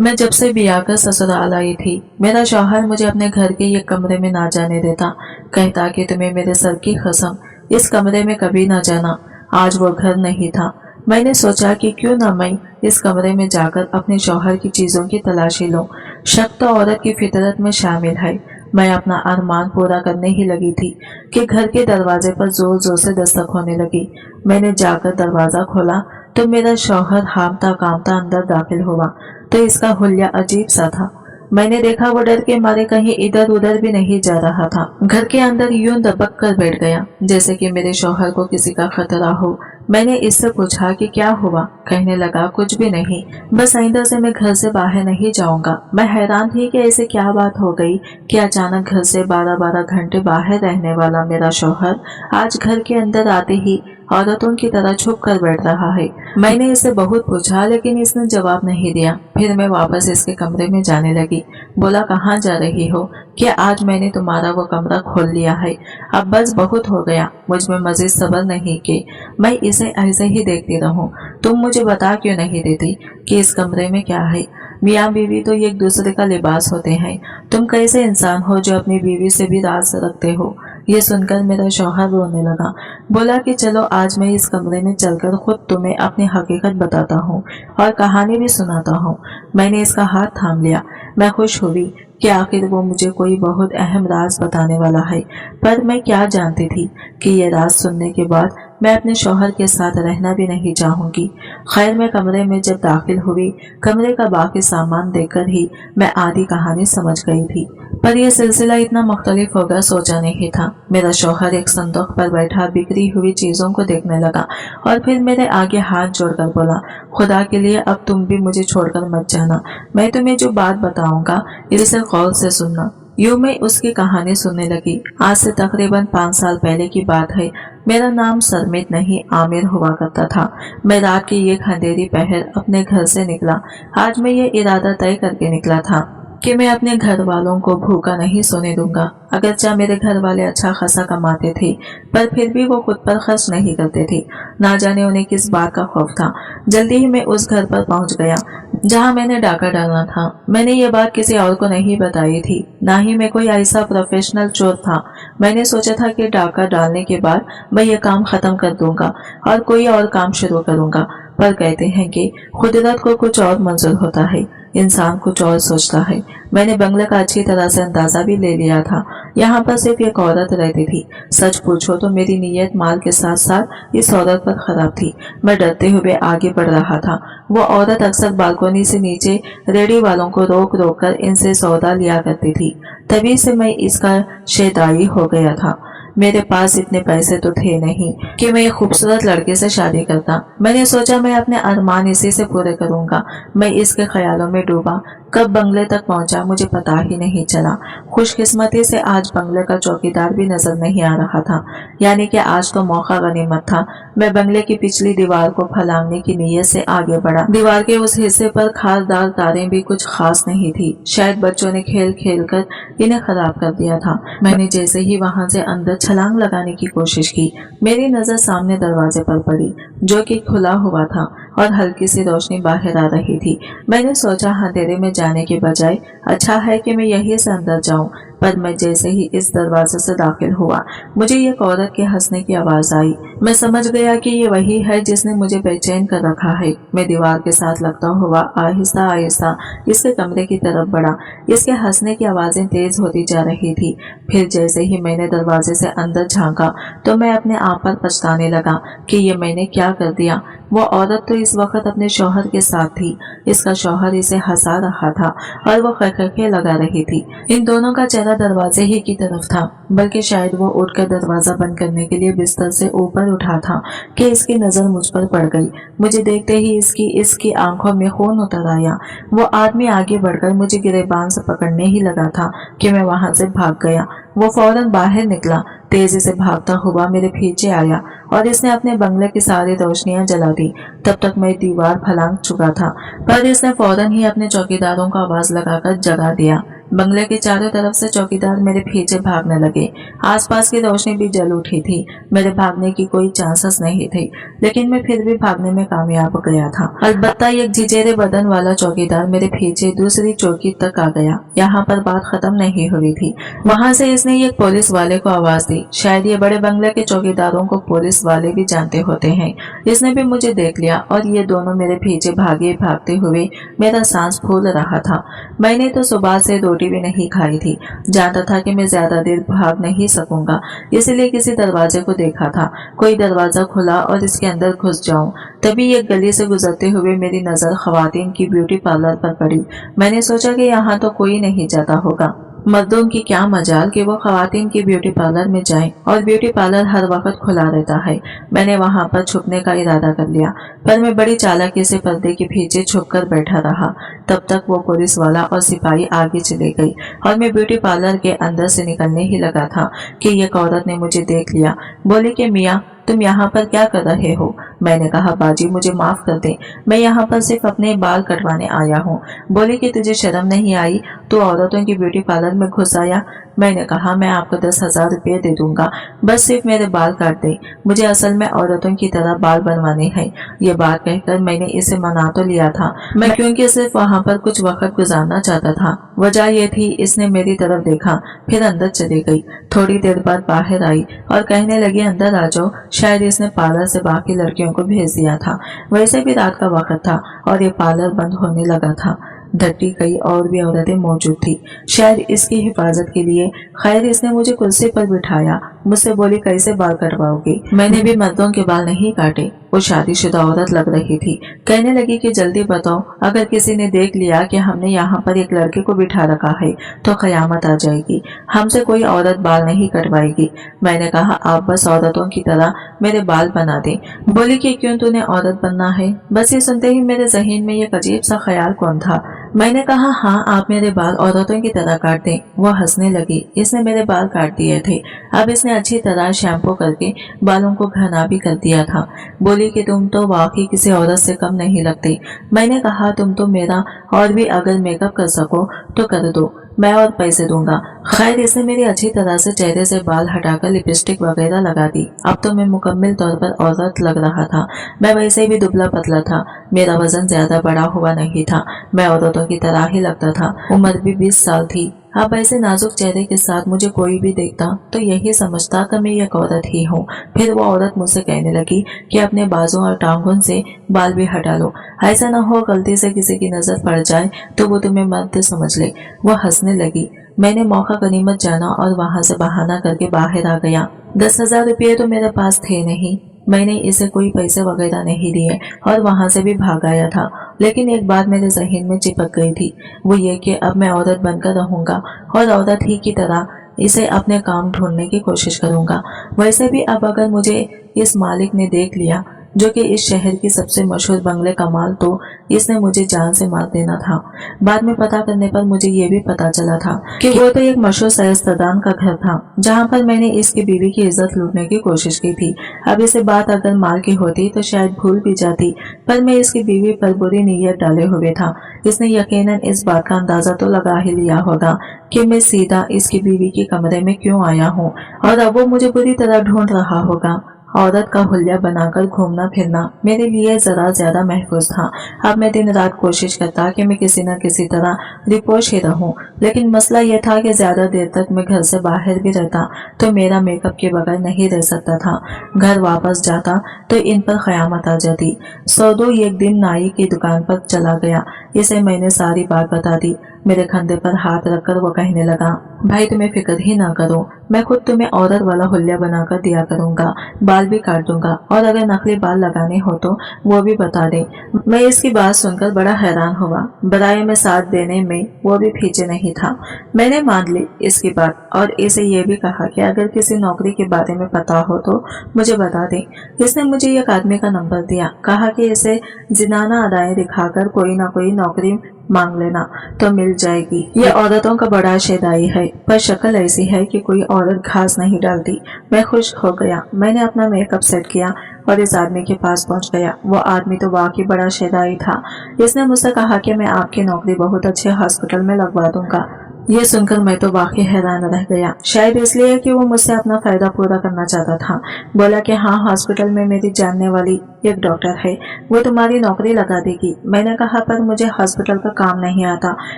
मैं जब से ब्याह कर ससुराल आई थी, मेरा शौहर मुझे अपने घर के ये कमरे में ना जाने देता। कहता कि तुम्हें मेरे सर की कसम इस कमरे में कभी ना जाना। आज वो घर नहीं था। मैंने सोचा कि क्यों ना मैं इस कमरे में जाकर अपने शौहर की चीजों की तलाशी लूं। शक तो औरत की फितरत में शामिल है। मैं अपना अरमान पूरा करने ही लगी थी कि घर के दरवाजे पर जोर जोर से दस्तक होने लगी। मैंने जाकर दरवाजा खोला तो मेरा शौहर हामता कामता अंदर दाखिल हुआ तो इसका हुलिया अजीब सा था। मैंने देखा वो डर के मारे कहीं इधर उधर भी नहीं जा रहा था। घर के अंदर यूं दबक कर बैठ गया जैसे कि मेरे शौहर को किसी का खतरा हो। मैंने इससे पूछा कि क्या हुआ। कहने लगा कुछ भी नहीं, बस आइंदा से मैं घर से बाहर नहीं जाऊंगा। मैं हैरान थी कि ऐसे क्या बात हो गई कि अचानक घर से 12-12 घंटे बाहर रहने वाला मेरा शौहर आज घर के अंदर आते ही औरतों की तरह छुप कर बैठ रहा है। मैंने इसे बहुत पूछा लेकिन इसने जवाब नहीं दिया। फिर मैं वापस इसके कमरे में जाने लगी। बोला कहाँ जा रही हो? कि आज मैंने तुम्हारा वो कमरा खोल लिया है, अब बस बहुत हो गया, मुझ में मजीद सब्र नहीं कि मैं इसे ऐसे ही देखती रहूं। तुम मुझे बता क्यों नहीं देती कि इस कमरे में क्या है? मियाँ बीवी तो एक दूसरे का लिबास होते हैं। तुम कैसे इंसान हो जो अपनी बीवी से भी राज रखते हो? ये सुनकर मेरा शौहर रोने लगा। बोला कि चलो आज मैं इस कमरे में चलकर खुद तुम्हें अपनी हकीकत बताता हूँ और कहानी भी सुनाता हूँ। मैंने इसका हाथ थाम लिया। मैं खुश हुई कि आखिर वो मुझे कोई बहुत अहम राज बताने वाला है, पर मैं क्या जानती थी कि ये राज सुनने के बाद मैं अपने शौहर के साथ रहना भी नहीं चाहूंगी। खैर मैं कमरे में जब दाखिल हुई, कमरे का बाकी सामान देखकर ही मैं आधी कहानी समझ गई थी, पर यह सिलसिला इतना मुख्तलिफ होगा सोचा नहीं था। मेरा शौहर एक संदूक पर बैठा बिखरी हुई चीजों को देखने लगा और फिर मेरे आगे हाथ जोड़कर बोला, खुदा के लिए अब तुम भी मुझे छोड़कर मत जाना। मैं तुम्हें जो बात बताऊंगा इसे गौर से सुनना। यूं मैं उसकी कहानी सुनने लगी। आज से तकरीबन 5 साल पहले की बात है। मेरा नाम सरमित नहीं आमिर हुआ करता था। मैं रात की एक अंधेरी पहर अपने घर से निकला। आज मैं ये इरादा तय करके निकला था कि मैं अपने घर वालों को भूखा नहीं सोने दूंगा। अगरचे मेरे घर वाले अच्छा खासा कमाते थे, पर फिर भी वो खुद पर खर्च नहीं करते थे। ना जाने उन्हें किस बात का खौफ था। जल्दी ही मैं उस घर पर पहुंच गया जहां मैंने डाका डालना था। मैंने ये बात किसी और को नहीं बताई थी, ना ही मैं कोई ऐसा प्रोफेशनल चोर था। मैंने सोचा था कि डाका डालने के बाद मैं ये काम खत्म कर दूंगा और कोई और काम शुरू करूंगा, पर कहते हैं कि कुदरत को कुछ और मंजूर होता है, इंसान कुछ और सोचता है। मैंने बंगले का अच्छी तरह से अंदाजा भी ले लिया था। यहाँ पर सिर्फ एक औरत रहती थी। सच पूछो तो मेरी नीयत माल के साथ साथ इस औरत पर खराब थी। मैं डरते हुए आगे बढ़ रहा था। वो औरत अक्सर बालकोनी से नीचे रेडी वालों को रोक रोक कर इनसे सौदा लिया करती थी। तभी से मैं इसका शेदाई हो गया था। मेरे पास इतने पैसे तो थे नहीं कि मैं एक खूबसूरत लड़के से शादी करता। मैंने सोचा मैं अपने अरमान इसी से पूरे करूंगा। मैं इसके ख्यालों में डूबा। कब बंगले तक पहुंचा मुझे पता ही नहीं चला। खुशकिस्मती से आज बंगले का चौकीदार भी नजर नहीं आ रहा था, यानी कि आज तो मौका गनीमत था। मैं बंगले की पिछली दीवार को फलांगने की नीयत से आगे बढ़ा। दीवार के उस हिस्से पर खासदार तारें भी कुछ खास नहीं थी। शायद बच्चों ने खेल खेल कर इन्हें खराब कर दिया था। मैंने जैसे ही वहां से अंदर छलांग लगाने की कोशिश की, मेरी नजर सामने दरवाजे पर पड़ी जो कि खुला हुआ था और हल्की सी रोशनी बाहर आ रही थी। मैंने सोचा अंधेरे में जाने के बजाय अच्छा है कि मैं यहीं से अंदर जाऊं, पर मैं जैसे ही इस दरवाजे से दाखिल हुआ मुझे एक औरत के हंसने की आवाज आई। मैं समझ गया कि ये वही है जिसने मुझे बेचैन कर रखा है। मैं दीवार के साथ लगता हुआ आहिस्ता आहिस्ता इसके कमरे की तरफ बढ़ा। इसके हंसने की आवाजें तेज होती जा रही थी। फिर जैसे ही मैंने दरवाजे से अंदर झांका तो मैं अपने आप पर पछताने लगा कि ये मैंने क्या कर दिया। वो औरत तो इस वक्त अपने शौहर के साथ थी। इसका शौहर इसे हंसा रहा था और वो खटखटे लगा रही थी। इन दोनों का चेहरा दरवाजे ही की तरफ था, बल्कि शायद वो उठकर दरवाजा बंद करने के लिए बिस्तर से ऊपर उठा था कि इसकी नजर मुझ पर पड़ गई। मुझे देखते ही इसकी आंखों में खून उतर आया। वो आदमी आगे बढ़कर मुझे गिरेबान से पकड़ने ही लगा था कि मैं वहां से भाग गया। वो फौरन बाहर निकला, तेजी से भागता हुआ मेरे पीछे आया और इसने अपने बंगले की सारी रोशनियां जला दी। तब तक मैं दीवार फलांग चुका था, पर इसने फौरन ही अपने चौकीदारों को आवाज लगाकर जगा दिया बंगले के चारों तरफ से चौकीदार मेरे पीछे भागने लगे। आसपास की रोशनी भी जल उठी थी। मेरे भागने की कोई चांसेस नहीं थे, लेकिन मैं फिर भी भागने में कामयाब हो गया था। अलबत्ता एक झिझेरे बदन वाला चौकीदार मेरे पीछे दूसरी चौकी तक आ गया। यहाँ पर बात खत्म नहीं हुई थी। वहाँ से इसने एक पुलिस वाले को आवाज दी। शायद ये बड़े बंगले के चौकीदारों को पुलिस वाले भी जानते होते हैं। इसने भी मुझे देख लिया और ये दोनों मेरे पीछे भागते हुए मेरा सांस फूल रहा था। मैंने तो सुबह से रोटी भी नहीं खाई थी। जानता था कि मैं ज्यादा देर भाग नहीं सकूंगा, इसलिए किसी दरवाजे को देखा था। कोई दरवाजा खुला और इसके अंदर घुस जाऊं। तभी एक गली से गुजरते हुए मेरी नजर खवातीन की ब्यूटी पार्लर पर पड़ी। मैंने सोचा कि यहाँ तो कोई नहीं जाता होगा। मर्दों की क्या मजाल कि वो खवातीन की ब्यूटी पार्लर में जाएं, और ब्यूटी पार्लर हर वक्त खुला रहता है। मैंने वहां पर छुपने का इरादा कर लिया, पर मैं बड़ी चालाकी से पर्दे के पीछे छुपकर बैठा रहा। तब तक वो पुलिस वाला और सिपाही आगे चले गई और मैं ब्यूटी पार्लर के अंदर से निकलने ही लगा था कि एक औरत ने मुझे देख लिया। बोली कि मियाँ, तुम यहाँ पर क्या कर रहे हो? मैंने कहा, बाजी मुझे माफ कर दे, मैं यहाँ पर सिर्फ अपने बाल कटवाने आया हूँ। बोली कि तुझे शर्म नहीं आई, तू औरतों की ब्यूटी पार्लर में घुस आया। मैंने कहा, मैं आपको 10,000 रुपये दे दूंगा, बस सिर्फ मेरे बाल काट दे, मुझे असल में औरतों की तरह बाल बनवाने हैं। ये बात कहकर मैंने इसे मना तो लिया था, मैं क्योंकि सिर्फ वहाँ पर कुछ वक्त गुजारना चाहता था। वजह यह थी, इसने मेरी तरफ देखा, फिर अंदर चली गई। थोड़ी देर बाद बाहर आई और कहने लगी, अंदर आ जाओ। शायद इसने पार्लर से बाकी लड़कियों को भेज दिया था। वैसे भी रात का वक्त था और ये पार्लर बंद होने लगा था। धट्टी कई और भी औरतें मौजूद थी, शायद इसकी हिफाजत के लिए। खैर, इसने मुझे कुर्सी पर बिठाया। मुझसे बोली, कैसे बाल कटवाओगी? मैंने भी मर्दों के बाल नहीं काटे। वो शादीशुदा औरत लग रही थी। कहने लगी कि जल्दी बताओ, अगर किसी ने देख लिया कि हमने यहाँ पर एक लड़के को बिठा रखा है तो कयामत आ जाएगी। हमसे कोई औरत बाल नहीं कटवाएगी। मैंने कहा, आप बस औरतों की तरह मेरे बाल बना दे। बोली कि क्यों तूने औरत बनना है? बस ये सुनते ही मेरे जहन में एक अजीब सा ख्याल कौन था। मैंने कहा, हाँ, आप मेरे बाल औरतों की तरह काट दें। वह हंसने लगी। इसने मेरे बाल काट दिए थे। अब इसने अच्छी तरह शैम्पू करके बालों को घना भी कर दिया था। बोली कि तुम तो वाकई किसी औरत से कम नहीं लगते। मैंने कहा, तुम तो मेरा और भी अगर मेकअप कर सको तो कर दो, मैं और पैसे दूंगा। खैर, इसने मेरी अच्छी तरह से चेहरे से बाल हटाकर लिपस्टिक वगैरह लगा दी। अब तो मैं मुकम्मल तौर पर औरत लग रहा था। मैं वैसे भी दुबला पतला था, मेरा वजन ज्यादा बड़ा हुआ नहीं था। मैं औरतों की तरह ही लगता था। उम्र भी 20 साल थी। अब ऐसे नाजुक चेहरे के साथ मुझे कोई भी देखता तो यही समझता कि मैं एक औरत ही हूँ। फिर वो औरत मुझसे कहने लगी कि अपने बाजू और टांगों से बाल भी हटा लो, ऐसा न हो गलती से किसी की नजर पड़ जाए तो वो तुम्हें मर्द समझ ले। वो हंसने लगी। मैंने मौका गनीमत जाना और वहां से बहाना करके बाहर आ गया। 10,000 रुपये तो मेरे पास थे नहीं। मैंने इसे कोई पैसे वगैरह नहीं दिए और वहां से भी भाग आया था। लेकिन एक बात मेरे जहन में चिपक गई थी, वो ये कि अब मैं औरत बनकर रहूंगा और औरत ही की तरह इसे अपने काम ढूंढने की कोशिश करूंगा। वैसे भी अब अगर मुझे इस मालिक ने देख लिया, जो कि इस शहर की सबसे मशहूर बंगले का माल, तो इसने मुझे जान से मार देना था। बाद में पता करने पर मुझे ये भी पता चला था कि वो तो एक मशहूर सयास्तान का घर था, जहाँ पर मैंने इसकी बीवी की इज्जत लूटने की कोशिश की थी। अब इसे बात अगर माल की होती तो शायद भूल भी जाती, पर मैं इसकी बीवी पर बुरी नीयत डाले हुए था। इसने यकीनन इस बात का अंदाजा तो लगा ही लिया होगा कि मैं सीधा इसकी बीवी के कमरे में क्यों आया हूँ, और अब वो मुझे बुरी तरह ढूंढ रहा होगा। औरत का हुलिया बनाकर घूमना फिरना मेरे लिए जरा ज्यादा महफूज था। अब मैं दिन रात कोशिश करता कि मैं किसी न किसी तरह रिपोश ही रहूं, लेकिन मसला यह था कि ज्यादा देर तक मैं घर से बाहर भी रहता तो मेरा मेकअप के बगैर नहीं रह सकता था। घर वापस जाता तो इन पर कयामत आ जाती। सौदो एक दिन नाई की दुकान पर चला गया। इसे मैंने सारी बात बता दी। मेरे कंधे पर हाथ रखकर वो कहने लगा, भाई तुम्हें फिक्र ही ना करो, मैं खुद तुम्हें औरत वाला हुलिया बनाकर दिया करूंगा, बाल भी काट दूंगा, और अगर नकली बाल लगाने हो तो वो भी बता दे। मैं इसकी बात सुनकर बड़ा हैरान हुआ। बराए में साथ देने में वो भी पीछे नहीं था। मैंने मान ली इसकी बात और इसे ये भी कहा कि अगर किसी नौकरी के बारे में पता हो तो मुझे बता दे। इसने मुझे एक आदमी का नंबर दिया, कहा कि इसे जिनाना अदाएं दिखाकर कोई ना कोई नौकरी मांग लेना तो मिल जाएगी। ये औरतों का बड़ा शेदाई है, पर शक्ल ऐसी है कि कोई औरत घास नहीं डालती। मैं खुश हो गया। मैंने अपना मेकअप सेट किया और इस आदमी के पास पहुंच गया। वो आदमी तो वाकई बड़ा शेदाई था। इसने मुझसे कहा कि मैं आपकी नौकरी बहुत अच्छे हॉस्पिटल में लगवा दूंगा। ये सुनकर मैं तो वाकई हैरान रह गया, शायद इसलिए कि वो मुझसे अपना फायदा पूरा करना चाहता था। बोला कि हाँ, हॉस्पिटल में मेरी जानने वाली एक डॉक्टर है, वो तुम्हारी नौकरी लगा देगी। मैंने कहा पर मुझे हॉस्पिटल का काम नहीं आता।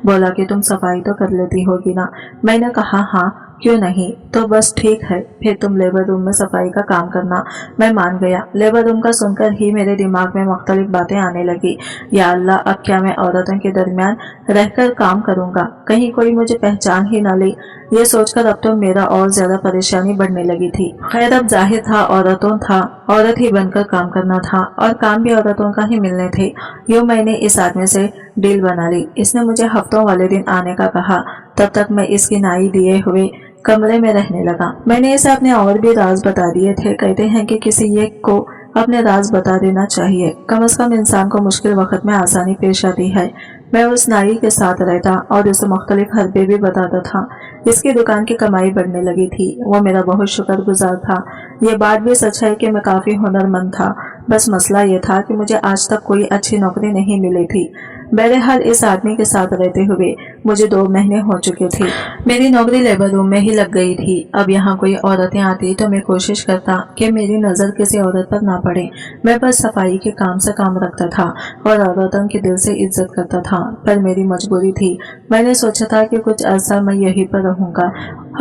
बोला कि तुम सफाई तो कर लेती होगी ना। मैंने कहा हाँ, क्यों नहीं, तो बस ठीक है, फिर तुम लेबर रूम में सफाई का काम करना। मैं मान गया। लेबर रूम का सुनकर ही मेरे दिमाग में मुख्तलिफ बातें आने लगी। या अल्लाह, अब क्या मैं औरतों के दरमियान रहकर काम करूंगा, कहीं कोई मुझे पहचान ही न ले। ये सोचकर अब तो मेरा और ज्यादा परेशानी बढ़ने लगी थी। खैर, अब जाहिर था औरत ही बनकर काम करना था और काम भी औरतों का ही मिलने थे। यूँ मैंने इस आदमी से डील बना ली। इसने मुझे हफ्तों वाले दिन आने का कहा। तब तक मैं इसकी नाई दिए हुए कमरे में रहने लगा। मैंने इसे अपने और भी राज बता दिए थे। कहते हैं कि किसी एक को अपने राज बता देना चाहिए, कम से कम इंसान को मुश्किल वक्त में आसानी पेश आती है। मैं उस नाई के साथ रहता और उसे मुख्तलिफ हरबे भी बताता था। इसकी दुकान की कमाई बढ़ने लगी थी। वो मेरा बहुत शुक्रगुजार था। ये बात भी सच है कि मैं काफी हुनरमंद था। बस मसला ये था कि मुझे आज तक कोई अच्छी नौकरी नहीं मिली थी। बहरहाल इस आदमी के साथ रहते हुए मुझे 2 महीने हो चुके थे। मेरी नौकरी लेबर रूम में ही लग गई थी। अब यहाँ कोई औरतें आती तो मैं कोशिश करता कि मेरी नजर किसी औरत पर ना पड़े। मैं बस सफाई के काम से काम रखता था और औरतों के दिल से इज्जत करता था, पर मेरी मजबूरी थी। मैंने सोचा था कि कुछ अर्सा मैं यहीं पर रहूंगा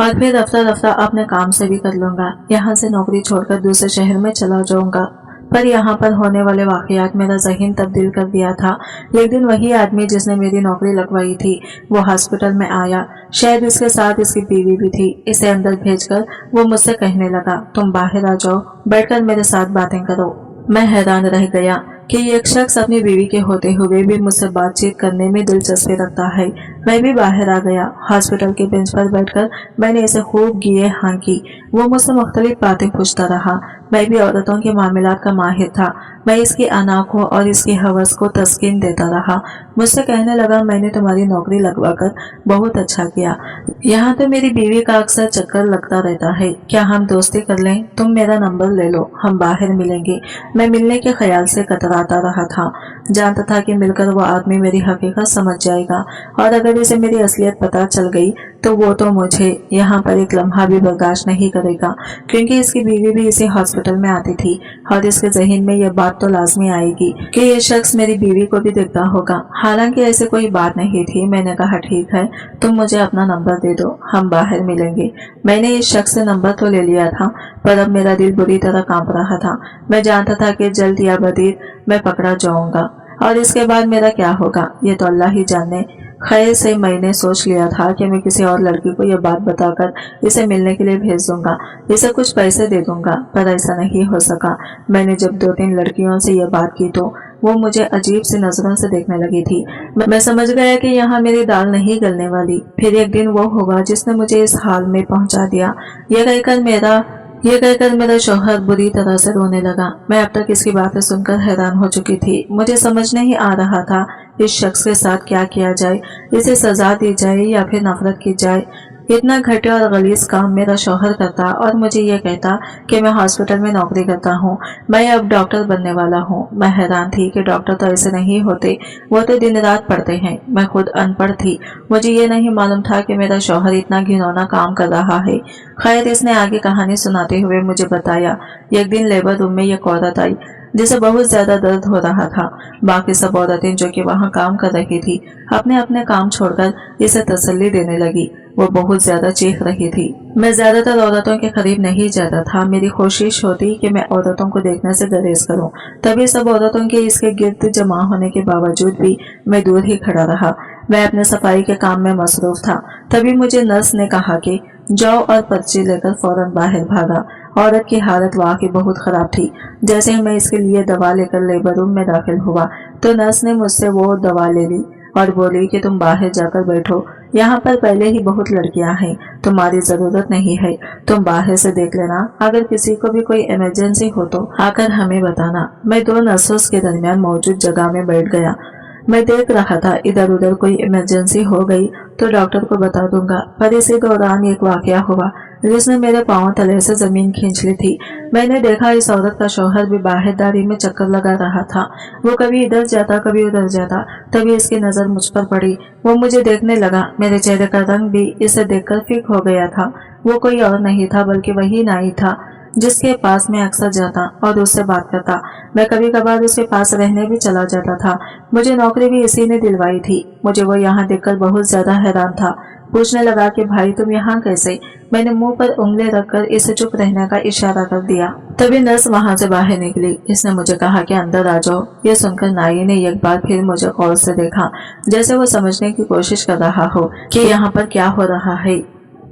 और फिर रफ्ता रफ्ता अपने काम से भी कर लूंगा। यहाँ से नौकरी छोड़कर दूसरे शहर में चला जाऊंगा। पर यहाँ पर होने वाले वाकयात मेरा ज़हन तब्दील कर दिया था। एक दिन वही आदमी जिसने मेरी नौकरी लगवाई थी वो हॉस्पिटल में आया। शायद इसके साथ इसकी बीवी भी थी। इसे अंदर भेजकर वो मुझसे कहने लगा, तुम बाहर आ जाओ, बैठकर मेरे साथ बातें करो। मैं हैरान रह गया कि एक शख्स अपनी बीवी के होते हुए भी मुझसे बातचीत करने में दिलचस्पी रखता है। मैं भी बाहर आ गया। हॉस्पिटल के बेंच पर बैठकर मैंने इसे खूब गिए हाँ की। वो मुझसे मुख्तलिफ बातें पूछता रहा। मैं भी औरतों के मामलात का माहिर था। मैं इसकी अनाखों और इसकी हवस को तस्कीन देता रहा। मुझसे कहने लगा, मैंने तुम्हारी नौकरी लगवाकर बहुत अच्छा किया। यहाँ तो मेरी बीवी का अक्सर चक्कर लगता रहता है। क्या हम दोस्ती कर लें? तुम मेरा नंबर ले लो, हम बाहर मिलेंगे। मैं मिलने के ख्याल से कतराता रहा था। जानता था कि मिलकर वो आदमी मेरी हकीकत समझ जाएगा और अगर इसे मेरी असलियत पता चल गई तो वो तो मुझे यहाँ पर एक लम्हा भी बर्दाश्त नहीं करेगा, क्योंकि इसकी बीवी भी इसी हॉस्पिटल में आती थी और इसके जहन में यह बात तो लाजमी आएगी कि ये शख्स मेरी बीवी को भी देखता होगा। हालांकि ऐसे कोई बात नहीं थी। मैंने कहा, ठीक है, तुम मुझे अपना नंबर दे दो, हम बाहर मिलेंगे। मैंने इस शख्स से नंबर तो ले लिया था, पर अब मेरा दिल बुरी तरह कांप रहा था। मैं जानता था कि जल्द या बदीर मैं पकड़ा जाऊंगा और इसके बाद मेरा क्या होगा ये तो अल्लाह ही जाने। खैर से मैंने सोच लिया था कि मैं किसी और लड़की को यह बात बताकर इसे मिलने के लिए भेज दूंगा, इसे कुछ पैसे दे दूंगा, पर ऐसा नहीं हो सका। मैंने जब 2-3 लड़कियों से यह बात की तो वो मुझे अजीब सी नजरों से देखने लगी थी। मैं समझ गया कि यहाँ मेरी दाल नहीं गलने वाली। फिर एक दिन वो होगा जिसने मुझे इस हाल में पहुंचा दिया। ये कहकर मेरा शौहर बुरी तरह से रोने लगा। मैं अब तक इसकी बातें सुनकर हैरान हो चुकी थी। मुझे समझ नहीं आ रहा था इस शख्स के साथ क्या किया जाए, इसे सजा दी जाए या फिर नफरत की जाए। इतना घटिया और गलीज काम मेरा शौहर करता और मुझे ये कहता कि मैं हॉस्पिटल में नौकरी करता हूँ, मैं अब डॉक्टर बनने वाला हूँ। मैं हैरान थी कि डॉक्टर तो ऐसे नहीं होते, वो तो दिन रात पढ़ते हैं। मैं खुद अनपढ़ थी। मुझे ये नहीं मालूम था कि मेरा शौहर इतना घिनौना काम कर रहा है। खैर, इसने आगे कहानी सुनाते हुए मुझे बताया, एक दिन लेबर रूम में एक औरत आई जिसे बहुत ज्यादा दर्द हो रहा था। बाकी सब औरतें जो कि वहाँ काम कर रही थी अपने अपने काम छोड़कर इसे तसल्ली देने लगी। वो बहुत ज्यादा चीख रही थी। मैं ज्यादातर औरतों के करीब नहीं जाता था। मेरी कोशिश होती कि मैं औरतों को देखने से गुरेज करूं। तभी सब औरतों के इसके गिर्द जमा होने के बावजूद भी मैं दूर ही खड़ा रहा। मैं अपने सफाई के काम में मसरूफ था। तभी मुझे नर्स ने कहा कि जाओ और पर्ची लेकर फौरन बाहर भागा। औरत की हालत वाकई बहुत खराब थी। जैसे ही मैं इसके लिए दवा लेकर लेबर रूम में दाखिल हुआ तो नर्स ने मुझसे वो दवा ले ली और बोली कि तुम बाहर जाकर बैठो, यहाँ पर पहले ही बहुत लड़कियां हैं, तुम्हारी जरूरत नहीं है, तुम बाहर से देख लेना, अगर किसी को भी कोई इमरजेंसी हो तो आकर हमें बताना। मैं 2 नर्सों के दरमियान मौजूद जगह में बैठ गया। मैं देख रहा था इधर उधर कोई इमरजेंसी हो गई तो डॉक्टर को बता दूंगा। पर इसी दौरान एक वाकया हुआ जिसने मेरे पांव तले से जमीन खींच ली थी। मैंने देखा इस औरत का शौहर भी बाहेदारी में चक्कर लगा रहा था। वो कभी इधर जाता कभी उधर जाता। तभी इसकी नजर मुझ पर पड़ी। वो मुझे देखने लगा। मेरे चेहरे का रंग भी इसे देखकर फीक हो गया था। वो कोई और नहीं था बल्कि वही नाई था जिसके पास मैं अक्सर जाता और उससे बात करता। मैं कभी कभार उसके पास रहने भी चला जाता था। मुझे नौकरी भी इसी ने दिलवाई थी। मुझे वो यहाँ देखकर बहुत ज्यादा हैरान था। पूछने लगा कि भाई तुम यहाँ कैसे? मैंने मुंह पर उंगली रखकर इसे चुप रहने का इशारा कर दिया। तभी नर्स वहां से बाहर निकली। इसने मुझे कहा कि अंदर आ जाओ। ये सुनकर नाई ने एक बार फिर मुझे गौर से देखा, जैसे वो समझने की कोशिश कर रहा हो कि यहाँ पर क्या हो रहा है।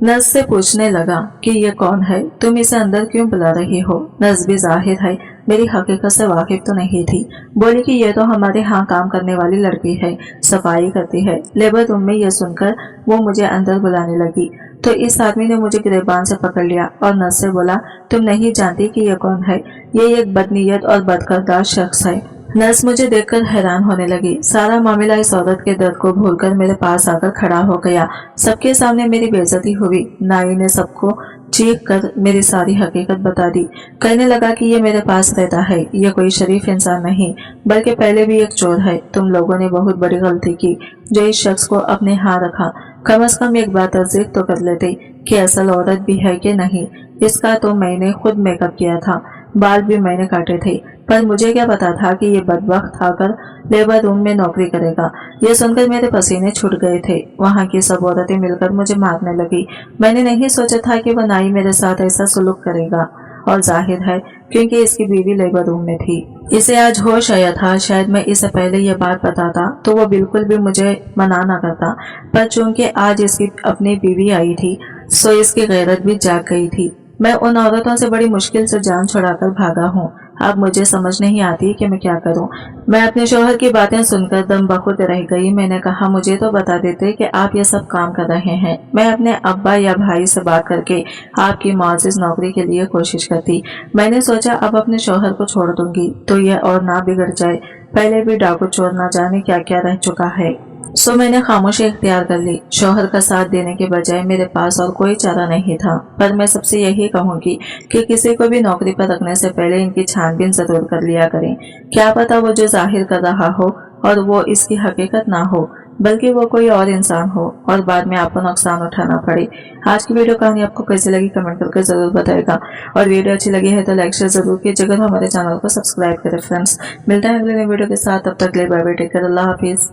नर्स से पूछने लगा कि ये कौन है, तुम इसे अंदर क्यों बुला रही हो? नर्स भी जाहिर है मेरी हकीकत से वाकिफ तो नहीं थी। बोली कि ये तो हमारे यहाँ काम करने वाली लड़की है, सफाई करती है, लेबर रूम में। ये सुनकर वो मुझे अंदर बुलाने लगी तो इस आदमी ने मुझे गिरबान से पकड़ लिया और नर्स से बोला, तुम नहीं जानती कि ये कौन है? ये एक बदनीयत और बदकिरदार शख्स है। नर्स मुझे देखकर हैरान होने लगी। सारा मामला इस औरत के दर्द को भूलकर मेरे पास आकर खड़ा हो गया। सबके सामने मेरी बेइज्जती हुई। नाई ने सबको चीख कर मेरी सारी हकीकत बता दी। कहने लगा कि ये मेरे पास रहता है, ये कोई शरीफ इंसान नहीं बल्कि पहले भी एक चोर है। तुम लोगों ने बहुत बड़ी गलती की जो इस शख्स को अपने यहाँ रखा। कम से कम एक बात तस्दीक तो कर लेते कि असल औरत भी है कि नहीं। इसका तो मैंने खुद मेकअप किया था, बाल भी मैंने काटे थे, पर मुझे क्या पता था कि ये बदबख्त आकर लेबर रूम में नौकरी करेगा। ये सुनकर मेरे पसीने छूट गए थे। वहाँ की सब औरतें मिलकर मुझे मारने लगी। मैंने नहीं सोचा था कि वह नाई मेरे साथ ऐसा सुलूक करेगा, और जाहिर है क्योंकि इसकी बीवी लेबर रूम में थी। इसे आज होश आया था। शायद मैं इसे पहले ये बात बताता तो वो बिल्कुल भी मुझे मना न करता, पर चूंकि आज इसकी अपनी बीवी आई थी सो इसकी गैरत भी जाग गई थी। मैं उन औरतों से बड़ी मुश्किल से जान छुड़ाकर भागा हूँ। अब मुझे समझ नहीं आती कि मैं क्या करूं। मैं अपने शौहर की बातें सुनकर दम बखुद रह गई। मैंने कहा, मुझे तो बता देते कि आप ये सब काम कर रहे हैं। मैं अपने अब्बा या भाई से बात करके आपकी मुआजिज नौकरी के लिए कोशिश करती। मैंने सोचा अब अपने शौहर को छोड़ दूंगी तो यह और ना बिगड़ जाए। पहले भी डाकू चोर ना जाने क्या क्या रह चुका है। सो मैंने खामोशी इख्तियार कर ली। शौहर का साथ देने के बजाय मेरे पास और कोई चारा नहीं था। पर मैं सबसे यही कहूंगी कि किसी को भी नौकरी पर रखने से पहले इनकी छानबीन जरूर कर लिया करें। क्या पता वो जो जाहिर कर रहा हो और वो इसकी हकीकत ना हो, बल्कि वो कोई और इंसान हो और बाद में आपको नुकसान उठाना पड़े। आज की वीडियो कहानी आपको कैसी लगी कमेंट करके जरूर बताएगा, और वीडियो अच्छी लगी है तो लाइक शेयर जरूर कीजिएगा। हमारे चैनल को सब्सक्राइब करें फ्रेंड्स। मिलते हैं अगले नई वीडियो के साथ, तब तक के लिए बाय बाय, टेक केयर, अल्लाह हाफिज।